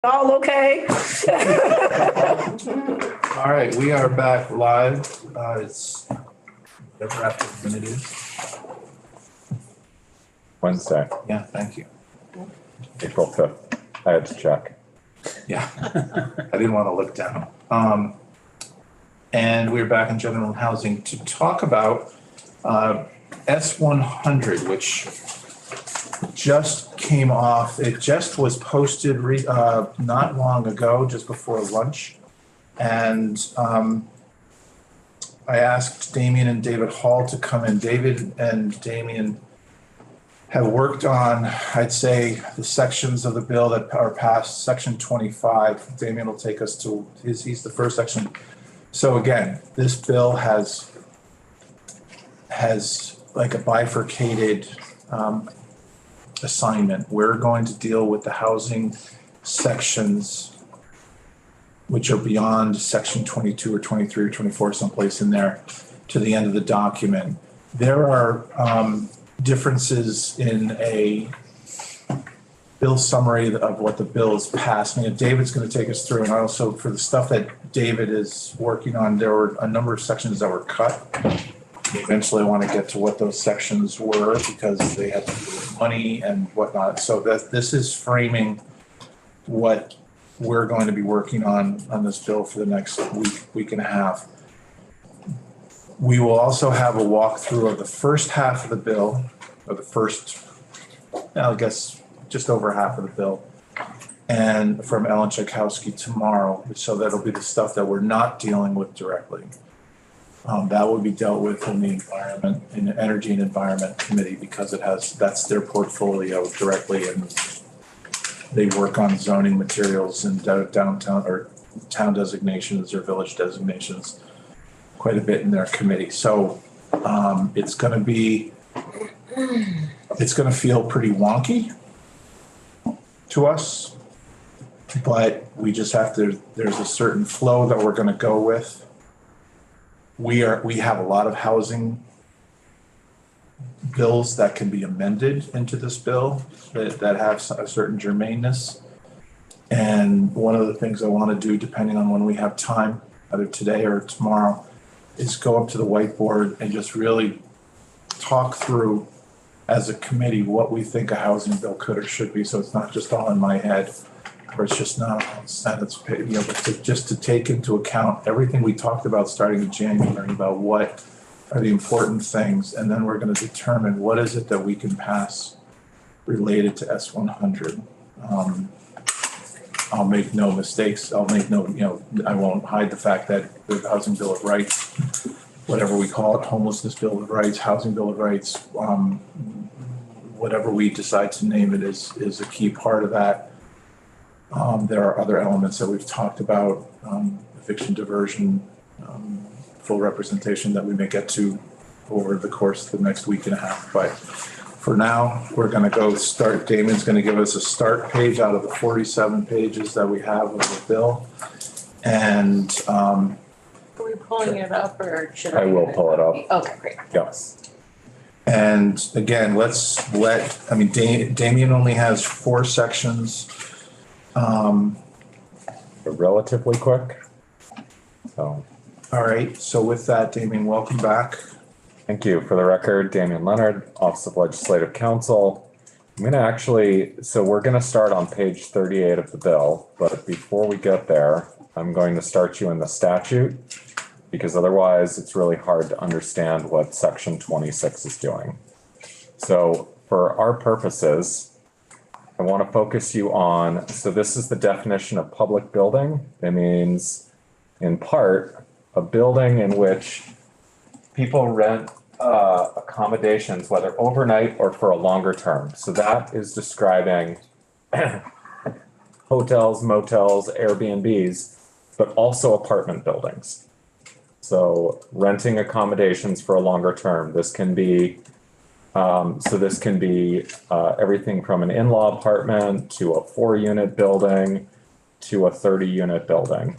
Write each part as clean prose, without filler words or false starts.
All okay? All right, we are back live. It's whatever after the minute is. Wednesday, Yeah, thank you. April 5th. I had to check. Yeah, I didn't want to look down. And we're back in general housing to talk about S100, which just came off. It just was posted not long ago, just before lunch. And I asked Damien and David Hall to come in. David and Damien have worked on, I'd say, the sections of the bill that are passed, section 25. Damien will take us to he's the first section. So again, this bill has like a bifurcated assignment. We're going to deal with the housing sections which are beyond section 22 or 23 or 24, someplace in there, to the end of the document. There are differences in a bill summary of what the bill is passed. I mean, David's going to take us through, and also for the stuff that David is working on, there were a number of sections that were cut. Eventually, I want to get to what those sections were because they had to do with money and whatnot. So that this is framing what we're going to be working on this bill for the next week and a half. We will also have a walkthrough of the first half of the bill, or the first, I guess, just over half of the bill, and from Ellen Tchaikovsky tomorrow. So that'll be the stuff that we're not dealing with directly. That will be dealt with in the environment, in the Energy and Environment Committee, because that's their portfolio directly, and they work on zoning materials and downtown or town designations or village designations quite a bit in their committee. So it's going to feel pretty wonky to us, but we just have to, there's a certain flow that we're going to go with. We have a lot of housing bills that can be amended into this bill that have a certain germaneness. And one of the things I want to do, depending on when we have time, either today or tomorrow, is go up to the whiteboard and just really talk through as a committee what we think a housing bill could or should be. So it's not just all in my head, or it's just not on Senate's page, but just to take into account everything we talked about starting in January about what are the important things, and then we're going to determine what is it that we can pass related to S100. I'll make no mistakes. I won't hide the fact that the Housing Bill of Rights, whatever we call it, Homelessness Bill of Rights, Housing Bill of Rights, whatever we decide to name it is a key part of that. There are other elements that we've talked about, eviction diversion, full representation that we may get to over the course of the next week and a half. But for now, we're going to go start. Damon's going to give us a start page out of the 47 pages that we have of the bill. And are we pulling it up, or should I? I will pull it up. Okay, great. Yes. And again, Damien only has 4 sections. Relatively quick. So. All right. So with that, Damien, welcome back. Thank you. For the record, Damien Leonard, Office of Legislative Counsel. We're going to start on page 38 of the bill, but before we get there, I'm going to start you in the statute, because otherwise it's really hard to understand what section 26 is doing. So for our purposes, I want to focus you on, so this is the definition of public building. It means, in part, a building in which people rent accommodations, whether overnight or for a longer term. So that is describing hotels, motels, Airbnbs, but also apartment buildings. So renting accommodations for a longer term. This can be everything from an in-law apartment to a 4-unit building to a 30-unit building.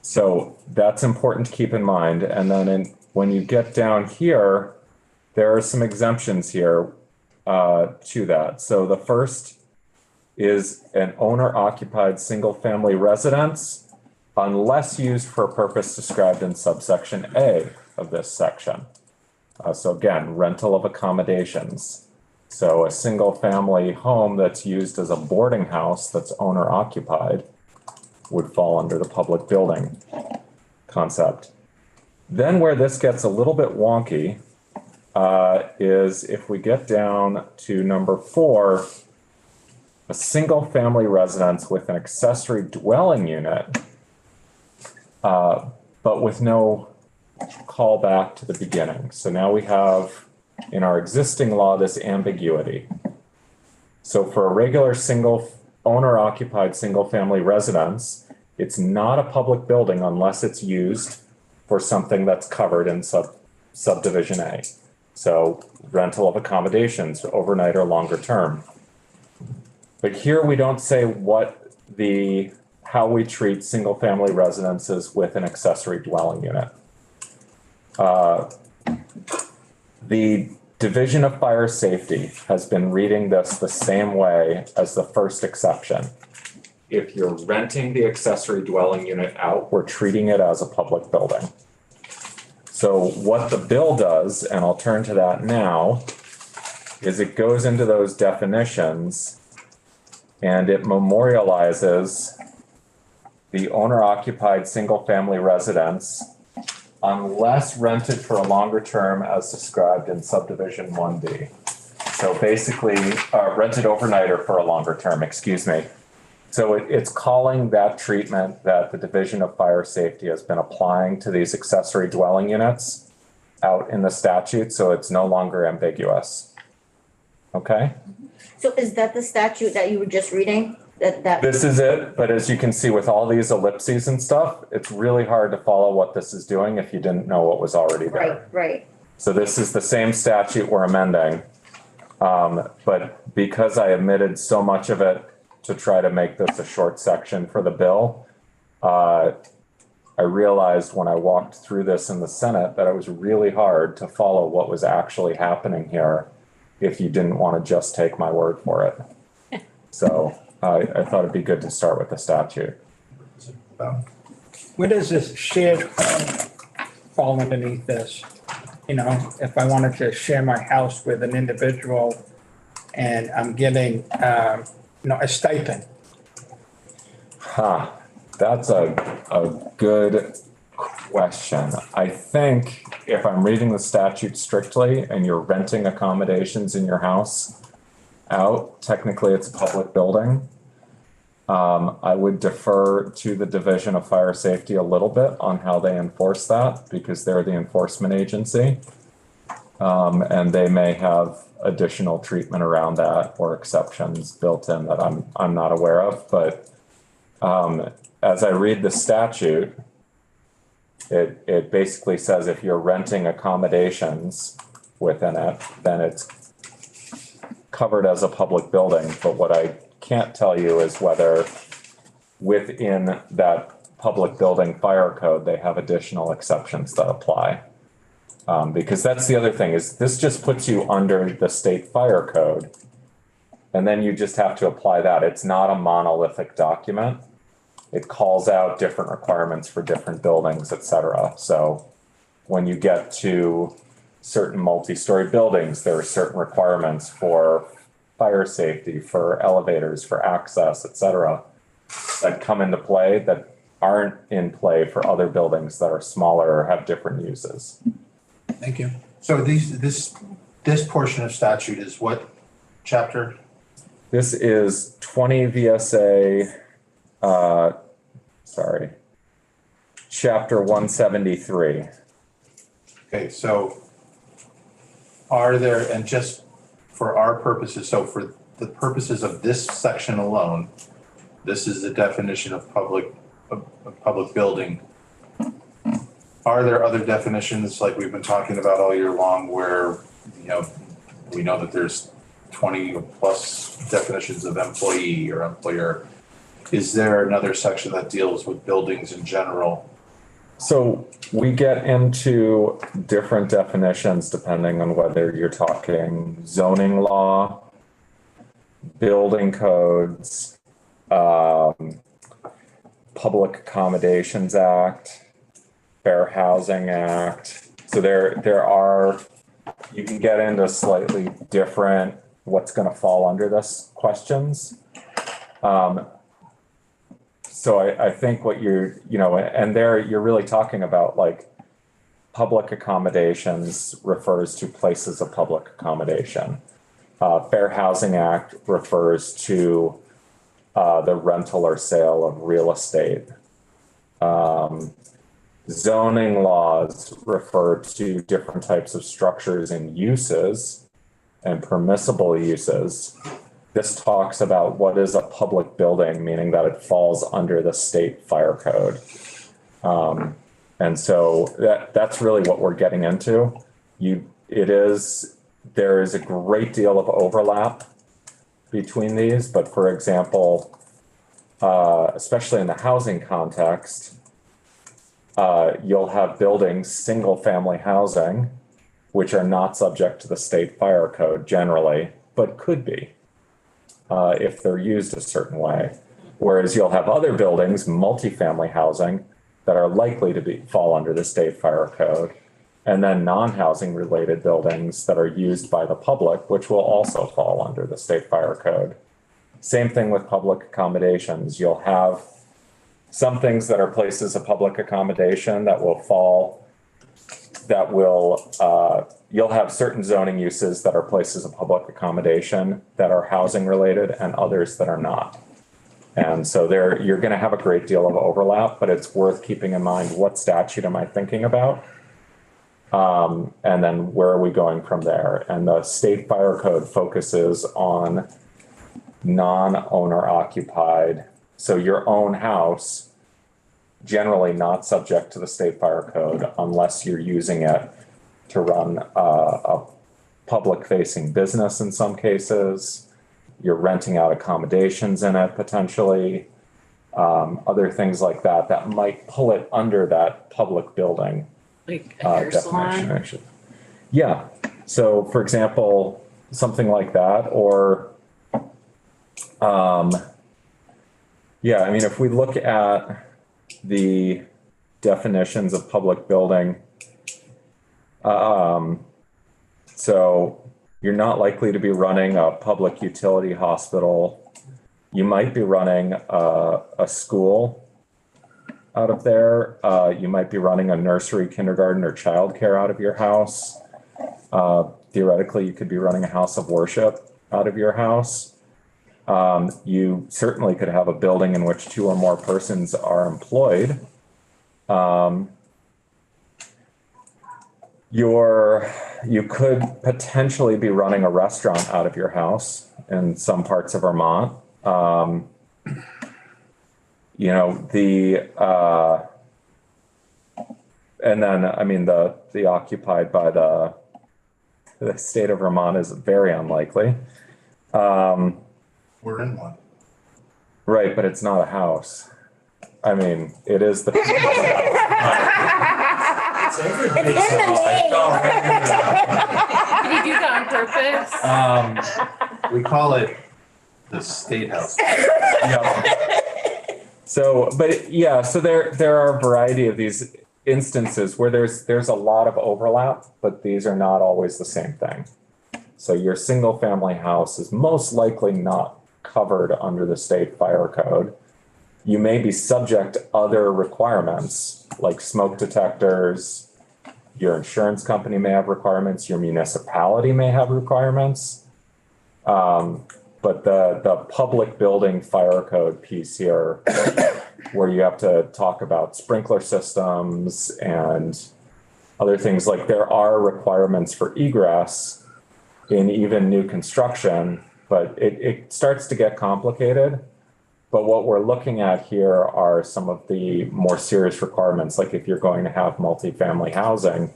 So that's important to keep in mind. And then when you get down here, there are some exemptions here to that. So the first is an owner-occupied single-family residence unless used for a purpose described in subsection A of this section. So again, rental of accommodations. So a single-family home that's used as a boarding house that's owner-occupied would fall under the public building concept. Then where this gets a little bit wonky is if we get down to number 4, a single-family residence with an accessory dwelling unit, but with no callback to the beginning. So now we have in our existing law this ambiguity. So for a regular owner-occupied single-family residence, it's not a public building unless it's used for something that's covered in subdivision A. So rental of accommodations, overnight or longer term. But here we don't say how we treat single family residences with an accessory dwelling unit. The Division of Fire Safety has been reading this the same way as the first exception. If you're renting the accessory dwelling unit out, we're treating it as a public building. So what the bill does, and I'll turn to that now, is it goes into those definitions and it memorializes the owner-occupied single-family residence unless rented for a longer term as described in subdivision 1D. So basically, rented overnight or for a longer term, excuse me. So it's calling that treatment that the Division of Fire Safety has been applying to these accessory dwelling units out in the statute, so it's no longer ambiguous. Okay? So is that the statute that you were just reading? This is it, but as you can see with all these ellipses and stuff, it's really hard to follow what this is doing if you didn't know what was already there. Right. So this is the same statute we're amending, but because I omitted so much of it to try to make this a short section for the bill, I realized when I walked through this in the Senate that it was really hard to follow what was actually happening here if you didn't want to just take my word for it. So I thought it'd be good to start with the statute. Where does this shared home fall underneath this? You know, if I wanted to share my house with an individual and I'm getting, a stipend. That's a good question. I think if I'm reading the statute strictly and you're renting accommodations in your house out, technically it's a public building. I would defer to the Division of Fire Safety a little bit on how they enforce that because they're the enforcement agency. And they may have additional treatment around that or exceptions built in that I'm not aware of. But as I read the statute, it basically says if you're renting accommodations within it, then it's covered as a public building. But what I can't tell you is whether within that public building fire code, they have additional exceptions that apply. Because that's the other thing is this just puts you under the state fire code. And then you just have to apply that. It's not a monolithic document. It calls out different requirements for different buildings, et cetera. So when you get to certain multi-story buildings, there are certain requirements for fire safety, for elevators, for access, et cetera, that come into play that aren't in play for other buildings that are smaller or have different uses. Thank you. So this portion of statute is what chapter? This is 20 VSA, chapter 173. Okay, so are there, and just for our purposes, so for the purposes of this section alone, this is the definition of public building. Are there other definitions like we've been talking about all year long where, we know that there's 20 plus definitions of employee or employer? Is there another section that deals with buildings in general? So we get into different definitions depending on whether you're talking zoning law, building codes, Public Accommodations Act, Fair Housing Act. So there are, you can get into slightly different what's going to fall under this questions. So I think what you're, and there you're really talking about like public accommodations refers to places of public accommodation. Fair Housing Act refers to the rental or sale of real estate. Zoning laws refer to different types of structures and uses and permissible uses. This talks about what is a public building, meaning that it falls under the state fire code. And so that's really what we're getting into. There is a great deal of overlap between these, but for example, especially in the housing context, you'll have buildings, single family housing, which are not subject to the state fire code generally, but could be if they're used a certain way. Whereas you'll have other buildings, multifamily housing, that are likely to fall under the state fire code, and then non-housing related buildings that are used by the public, which will also fall under the state fire code. Same thing with public accommodations. You'll have some things that are places of public accommodation that will you'll have certain zoning uses that are places of public accommodation that are housing related and others that are not. And so you're going to have a great deal of overlap, but it's worth keeping in mind what statute am I thinking about? And then where are we going from there? And the state fire code focuses on non-owner occupied. So your own house, generally not subject to the state fire code unless you're using it to run a public facing business in some cases. You're renting out accommodations in it potentially, other things like that that might pull it under that public building Like a hair definition. salon. Actually. Yeah. So, for example, something like that, or yeah, I mean, if we look at the definitions of public building, so you're not likely to be running a public utility hospital. You might be running a school out of there. You might be running a nursery, kindergarten, or childcare out of your house. Theoretically, you could be running a house of worship out of your house. You certainly could have a building in which 2 or more persons are employed. You could potentially be running a restaurant out of your house in some parts of Vermont. And then, I mean, the occupied by the state of Vermont is very unlikely. We're in one. Right, but it's not a house. I mean, it is the. It's in the name. Did he do that on purpose? We call it the State House. Yeah. So, but yeah, so there are a variety of these instances where there's a lot of overlap, but these are not always the same thing. So your single family house is most likely not covered under the state fire code. You may be subject to other requirements like smoke detectors. Your insurance company may have requirements. Your municipality may have requirements. But the public building fire code piece here, where you have to talk about sprinkler systems and other things, like there are requirements for egress in even new construction, but it starts to get complicated. But what we're looking at here are some of the more serious requirements. Like if you're going to have multifamily housing,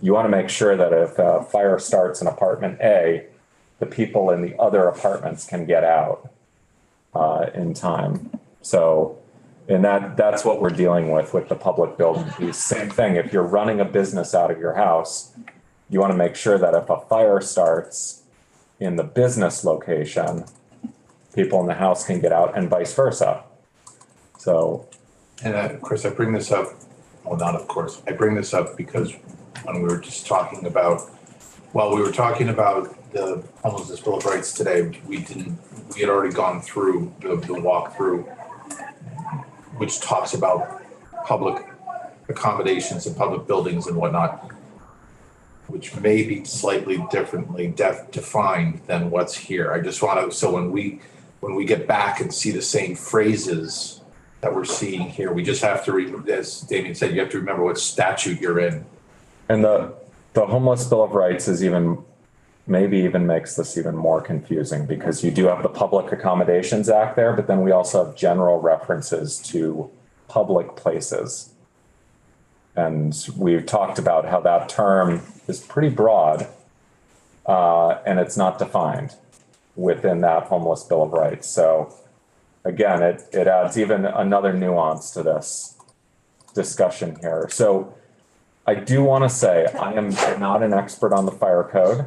you want to make sure that if a fire starts in apartment A, the people in the other apartments can get out in time. So, and that's what we're dealing with the public building piece. Same thing, if you're running a business out of your house, you want to make sure that if a fire starts in the business location, people in the house can get out and vice versa. So, And of course, I bring this up, well, not of course, I bring this up because when we were just talking about, while we were talking about the homelessness bill of rights today, we had already gone through the walkthrough, which talks about public accommodations and public buildings and whatnot, which may be slightly differently defined than what's here. I just want to, so when we get back and see the same phrases that we're seeing here, we just have to, as Damien said, you have to remember what statute you're in. and the homeless bill of rights is maybe even makes this even more confusing because you do have the Public Accommodations Act there, but then we also have general references to public places. And we've talked about how that term is pretty broad, and it's not defined within that homeless bill of rights. So again, it adds even another nuance to this discussion here. So I do want to say I am not an expert on the fire code,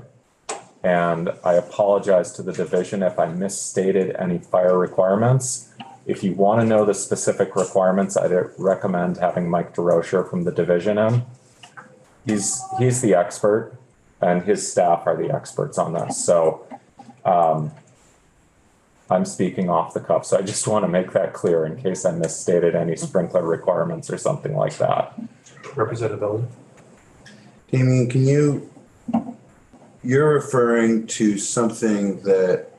and I apologize to the division if I misstated any fire requirements. If you want to know the specific requirements, I'd recommend having Mike DeRocher from the division in. He's the expert, and his staff are the experts on this. So I'm speaking off the cuff, so I just want to make that clear in case I misstated any sprinkler requirements or something like that. Representative Elder? Damien, you're referring to something that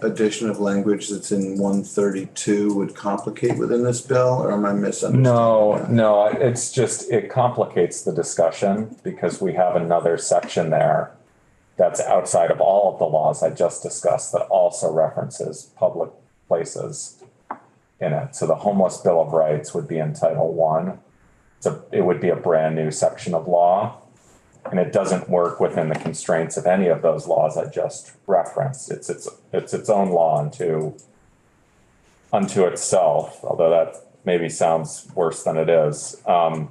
addition of language that's in 132 would complicate within this bill, or am I misunderstanding? No, it's just, it complicates the discussion because we have another section there that's outside of all of the laws I just discussed that also references public places in it. So the homeless bill of rights would be in Title I. So it would be a brand new section of law. And it doesn't work within the constraints of any of those laws I just referenced. It's its own law unto itself, although that maybe sounds worse than it is. But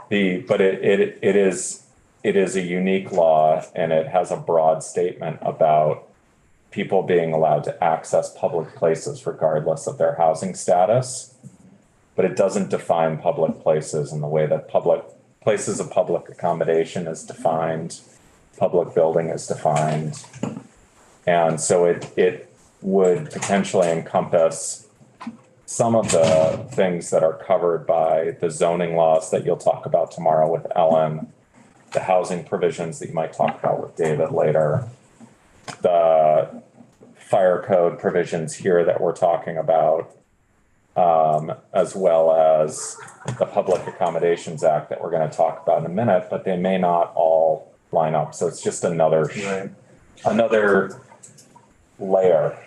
it is a unique law, and it has a broad statement about people being allowed to access public places regardless of their housing status. But it doesn't define public places in the way that places of public accommodation is defined, public building is defined. And so it would potentially encompass some of the things that are covered by the zoning laws that you'll talk about tomorrow with Ellen, the housing provisions that you might talk about with David later, the fire code provisions here that we're talking about, as well as the Public Accommodations Act that we're going to talk about in a minute, but they may not all line up. So it's just another layer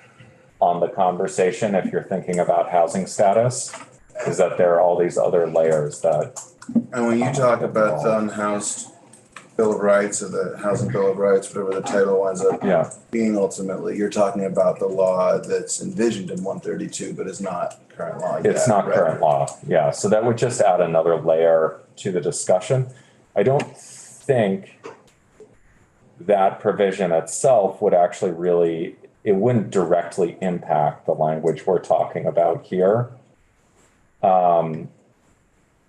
on the conversation if you're thinking about housing status, is that there are all these other layers that. And when you talk about the unhoused Bill of Rights or the Housing Bill of Rights, whatever the title winds up being ultimately, you're talking about the law that's envisioned in 132, but is not current law yet. It's not current law, yeah. So that would just add another layer to the discussion. I don't think that provision itself would actually really, it wouldn't directly impact the language we're talking about here.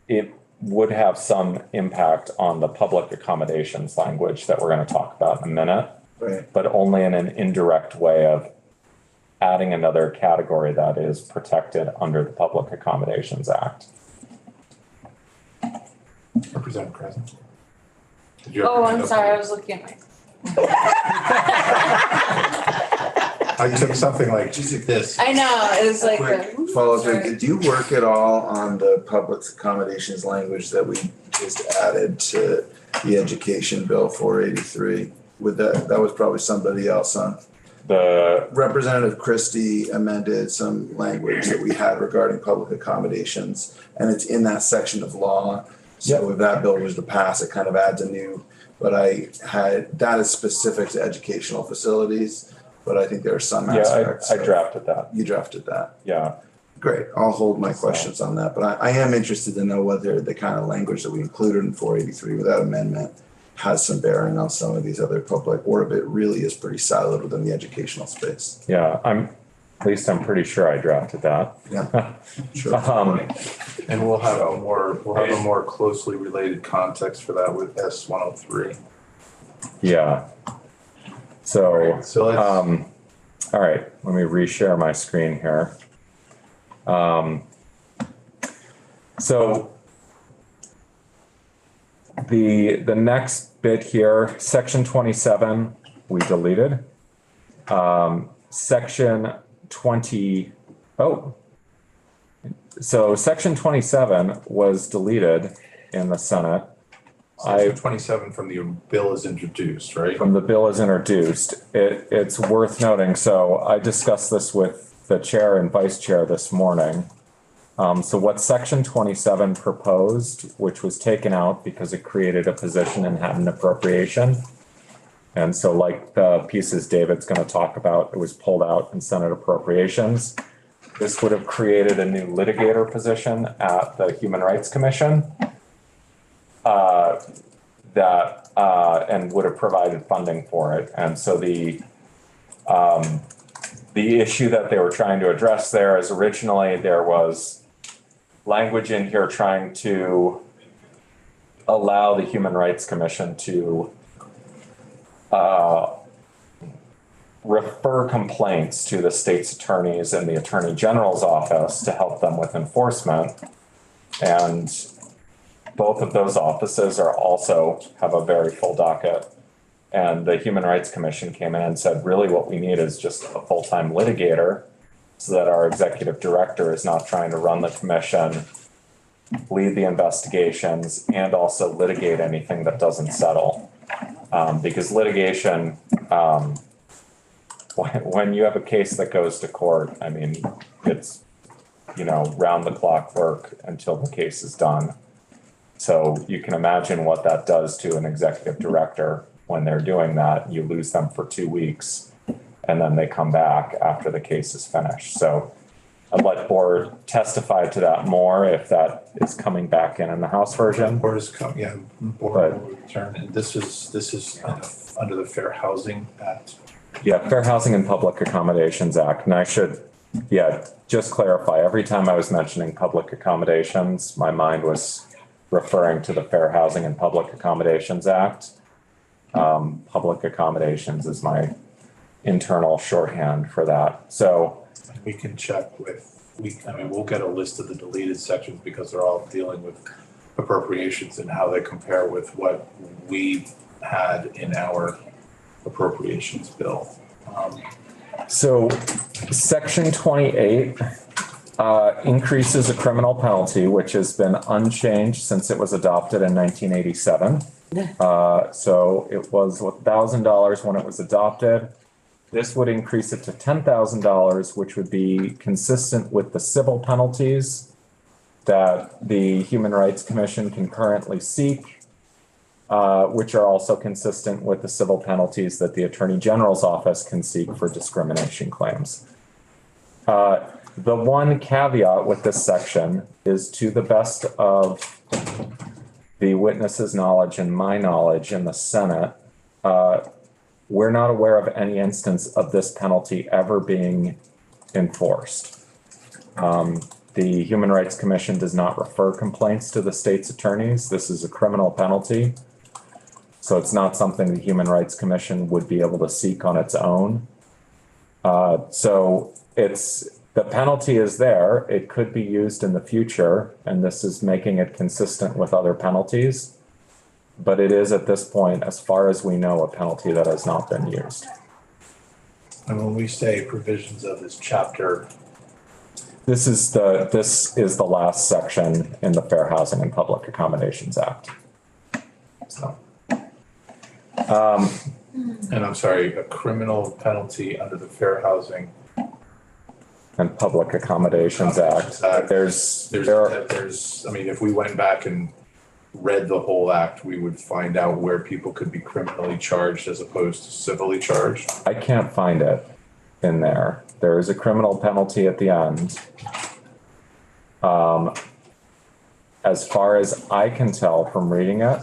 It would have some impact on the public accommodations language that we're going to talk about in a minute, but only in an indirect way of adding another category that is protected under the Public Accommodations Act. Representative Crescent? Oh, I'm sorry, I was looking at my. I took something like this. I know, it was like. Quick follow-up, did you work at all on the public accommodations language that we just added to the Education Bill 483? With that was probably somebody else, huh? Representative Christie amended some language that we had regarding public accommodations, and it's in that section of law. So if that bill was to pass, it kind of adds a new, but that is specific to educational facilities, but I think there are some aspects. I drafted that. You drafted that? Yeah. Great. I'll hold my questions on that, but I am interested to know whether the kind of language that we included in 483 without amendment has some bearing on some of these other public, or if it really is pretty siloed within the educational space. Yeah, at least I'm pretty sure I drafted that. Yeah, sure. And we'll have a more closely related context for that with S103. Yeah. So, So let's, all right, let me reshare my screen here. So the next bit here, section 27, we deleted. Section 20, so section 27 was deleted in the Senate. section 27 from the bill is introduced, right? When the bill is introduced, it's worth noting, so I discussed this with the chair and vice chair this morning. So what section 27 proposed, which was taken out because it created a position and had an appropriation. And so like the pieces David's going to talk about, it was pulled out in Senate appropriations. This would have created a new litigator position at the Human Rights Commission. And would have provided funding for it. And so the issue that they were trying to address there is originally there was language in here trying to allow the Human Rights Commission to refer complaints to the state's attorneys and the Attorney General's office to help them with enforcement. And both of those offices have a very full docket. And the Human Rights Commission came in and said, really what we need is just a full-time litigator so that our executive director is not trying to run the commission, lead the investigations, and also litigate anything that doesn't settle. Because litigation, when you have a case that goes to court, I mean, it's, round the clock work until the case is done. So you can imagine what that does to an executive director when they're doing that. You lose them for 2 weeks and then they come back after the case is finished. So I'd let board testify to that more if that is coming back in the House version. Board will return, and this is under the Fair Housing Act. Yeah, Fair Housing and Public Accommodations Act. And I should, just clarify, every time I was mentioning public accommodations, my mind was referring to the Fair Housing and Public Accommodations Act. Public accommodations is my internal shorthand for that. So We can check we'll get a list of the deleted sections because they're all dealing with appropriations and how they compare with what we had in our appropriations bill. So section 28 increases a criminal penalty, which has been unchanged since it was adopted in 1987. So it was $1,000 when it was adopted. This would increase it to $10,000, which would be consistent with the civil penalties that the Human Rights Commission can currently seek, which are also consistent with the civil penalties that the Attorney General's office can seek for discrimination claims. The one caveat with this section is, to the best of the witness's knowledge and my knowledge in the Senate, we're not aware of any instance of this penalty ever being enforced. The Human Rights Commission does not refer complaints to the state's attorneys. This is a criminal penalty. So it's not something the Human Rights Commission would be able to seek on its own. So the penalty is there. It could be used in the future, and this is making it consistent with other penalties. But it is, at this point, as far as we know, a penalty that has not been used. And when we say provisions of this chapter, This is the last section in the Fair Housing and Public Accommodations Act. So. and I'm sorry, a criminal penalty under the Fair Housing. And Public Accommodations Act. There's, I mean, if we went back and read the whole act, we would find out where people could be criminally charged as opposed to civilly charged. I can't find it in there. There is a criminal penalty at the end. As far as I can tell from reading it,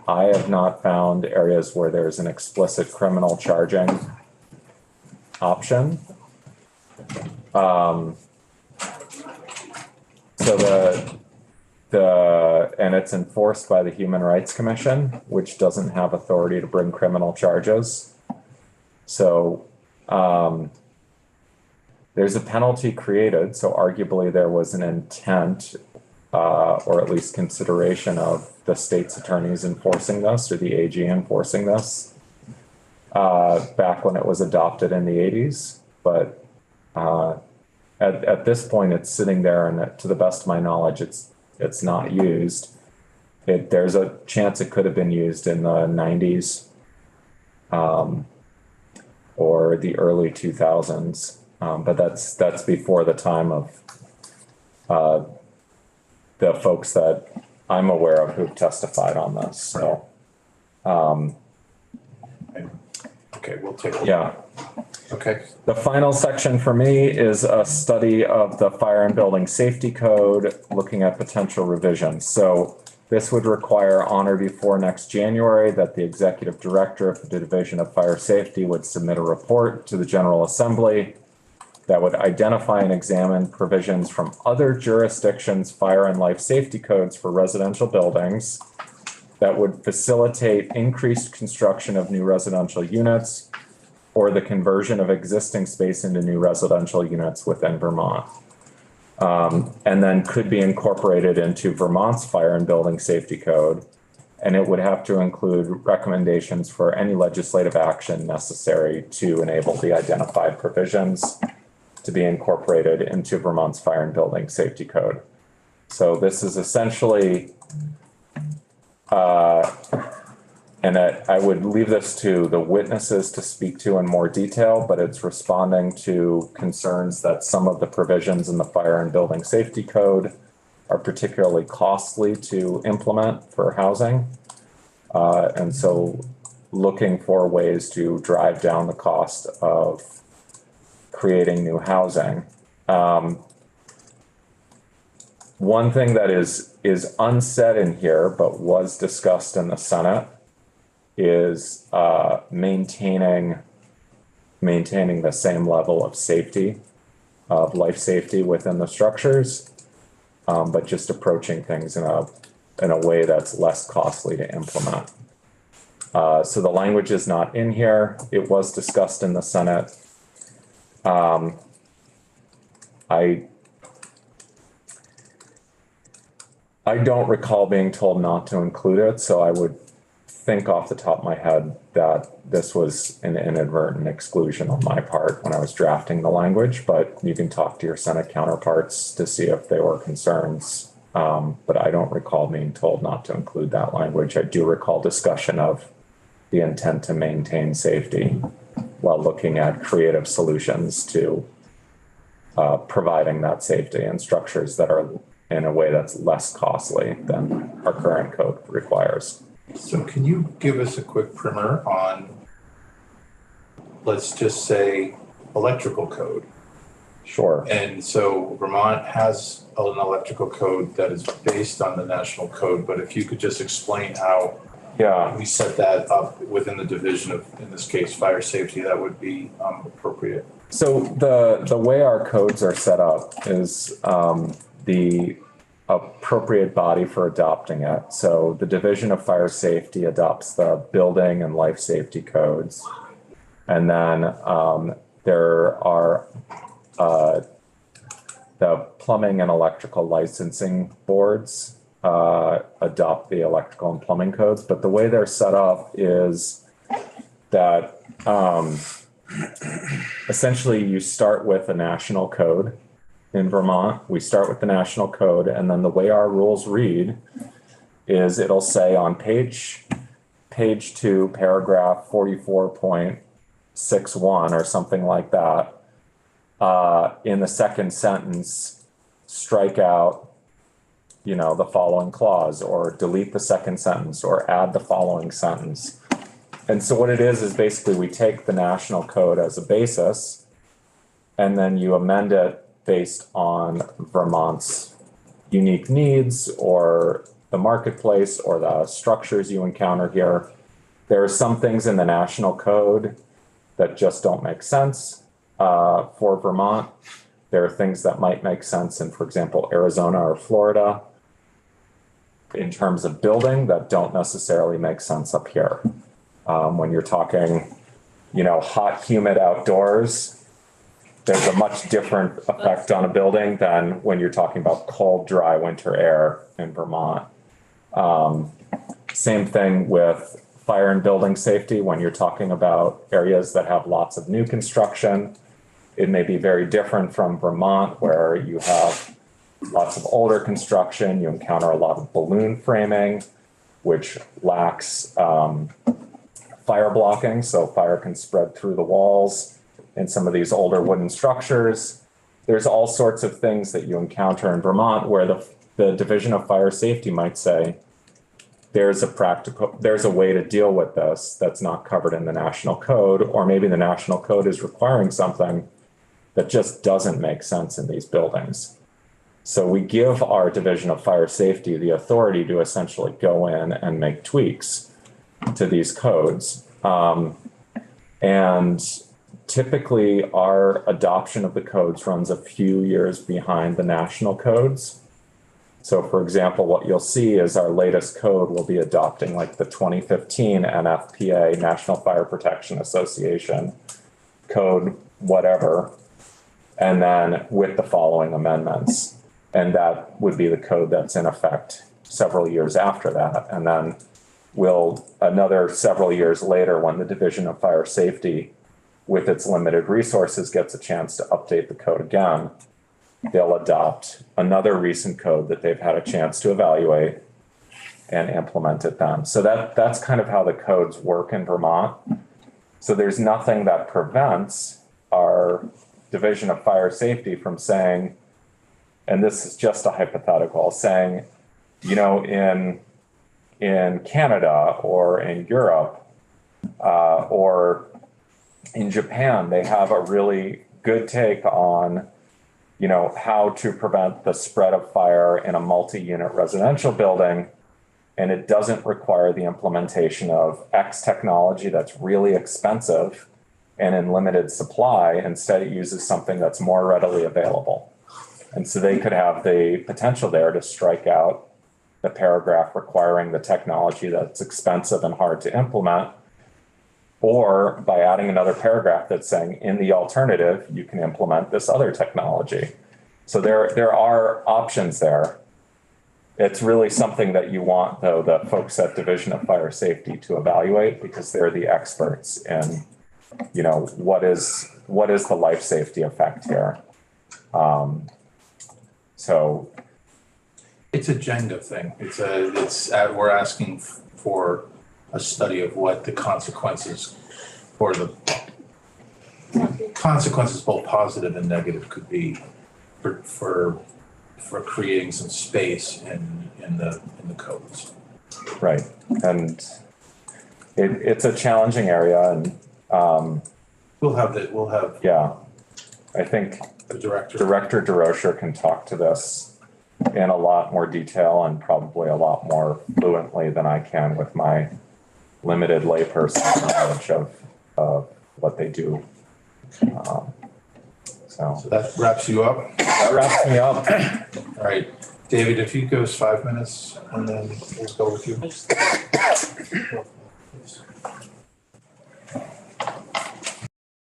I have not found areas where there's an explicit criminal charging option. So and it's enforced by the Human Rights Commission, which doesn't have authority to bring criminal charges. So, there's a penalty created, so arguably there was an intent, or at least consideration of the state's attorneys enforcing this or the AG enforcing this, back when it was adopted in the 80s. But at this point, it's sitting there, and to the best of my knowledge, it's not used. There's a chance it could have been used in the 90s, or the early 2000s. But that's before the time of the folks that I'm aware of who've testified on this. So, Okay, we'll take a yeah. Okay. The final section for me is a study of the Fire and Building Safety Code, looking at potential revisions. So this would require on or before next January that the executive director of the Division of Fire Safety would submit a report to the General Assembly that would identify and examine provisions from other jurisdictions' fire and life safety codes for residential buildings that would facilitate increased construction of new residential units or the conversion of existing space into new residential units within Vermont. And then could be incorporated into Vermont's Fire and Building Safety Code. And it would have to include recommendations for any legislative action necessary to enable the identified provisions to be incorporated into Vermont's Fire and Building Safety Code. So this is essentially, and I would leave this to the witnesses to speak to in more detail, but it's responding to concerns that some of the provisions in the Fire and Building Safety Code are particularly costly to implement for housing. And so looking for ways to drive down the cost of creating new housing. One thing that is unsaid in here, but was discussed in the Senate, is maintaining the same level of safety, of life safety within the structures, but just approaching things in a way that's less costly to implement. So the language is not in here. It was discussed in the Senate. I don't recall being told not to include it, so I would think off the top of my head that this was an inadvertent exclusion on my part when I was drafting the language, but you can talk to your Senate counterparts to see if there were concerns. But I don't recall being told not to include that language. I do recall discussion of the intent to maintain safety while looking at creative solutions to providing that safety in structures that are in a way that's less costly than our current code requires. So can you give us a quick primer on, let's just say, electrical code? Sure. And so Vermont has an electrical code that is based on the national code, but if you could just explain how we set that up within the division of, in this case, fire safety, that would be appropriate. So the way our codes are set up is the appropriate body for adopting it. So the Division of Fire Safety adopts the building and life safety codes. And then there are the plumbing and electrical licensing boards adopt the electrical and plumbing codes. But the way they're set up is that essentially you start with a national code. In Vermont, we start with the national code, and then the way our rules read is it'll say on page 2, paragraph 44.61 or something like that, in the second sentence, strike out, the following clause, or delete the second sentence, or add the following sentence. And so what it is basically we take the national code as a basis, and then you amend it based on Vermont's unique needs or the marketplace or the structures you encounter here. There are some things in the national code that just don't make sense for Vermont. There are things that might make sense in, for example, Arizona or Florida in terms of building that don't necessarily make sense up here. When you're talking, hot, humid outdoors, there's a much different effect on a building than when you're talking about cold, dry winter air in Vermont. Same thing with fire and building safety. When you're talking about areas that have lots of new construction, it may be very different from Vermont, where you have lots of older construction. You encounter a lot of balloon framing, which lacks fire blocking, so fire can spread through the walls in some of these older wooden structures. There's all sorts of things that you encounter in Vermont where the Division of Fire Safety might say, there's a way to deal with this that's not covered in the national code, or maybe the national code is requiring something that just doesn't make sense in these buildings. So we give our Division of Fire Safety the authority to essentially go in and make tweaks to these codes. And typically our adoption of the codes runs a few years behind the national codes. So for example, what you'll see is our latest code will be adopting like the 2015 NFPA, National Fire Protection Association code, whatever, and then with the following amendments. And that would be the code that's in effect several years after that. And then another several years later, when the Division of Fire Safety, with its limited resources, gets a chance to update the code again, they'll adopt another recent code that they've had a chance to evaluate and implement it then. So that's kind of how the codes work in Vermont. So there's nothing that prevents our Division of Fire Safety from saying, and this is just a hypothetical, saying, in Canada or in Europe or in Japan, they have a really good take on how to prevent the spread of fire in a multi-unit residential building. And it doesn't require the implementation of X technology that's really expensive and in limited supply. Instead, it uses something that's more readily available. And so they could have the potential there to strike out the paragraph requiring the technology that's expensive and hard to implement, or by adding another paragraph that's saying, in the alternative, you can implement this other technology. So there are options there. It's really something that you want, though, the folks at Division of Fire Safety to evaluate, because they're the experts in, what is the life safety effect here. So It's a Jenga thing. We're asking for a study of what the consequences both positive and negative could be for creating some space in the codes. Right, and it's a challenging area, and We'll have yeah, I think the director. Director DeRocher can talk to this in a lot more detail and probably a lot more fluently than I can with my limited layperson knowledge of what they do. So that wraps you up. That wraps me up. All right, David, if you give us 5 minutes and then we'll go with you.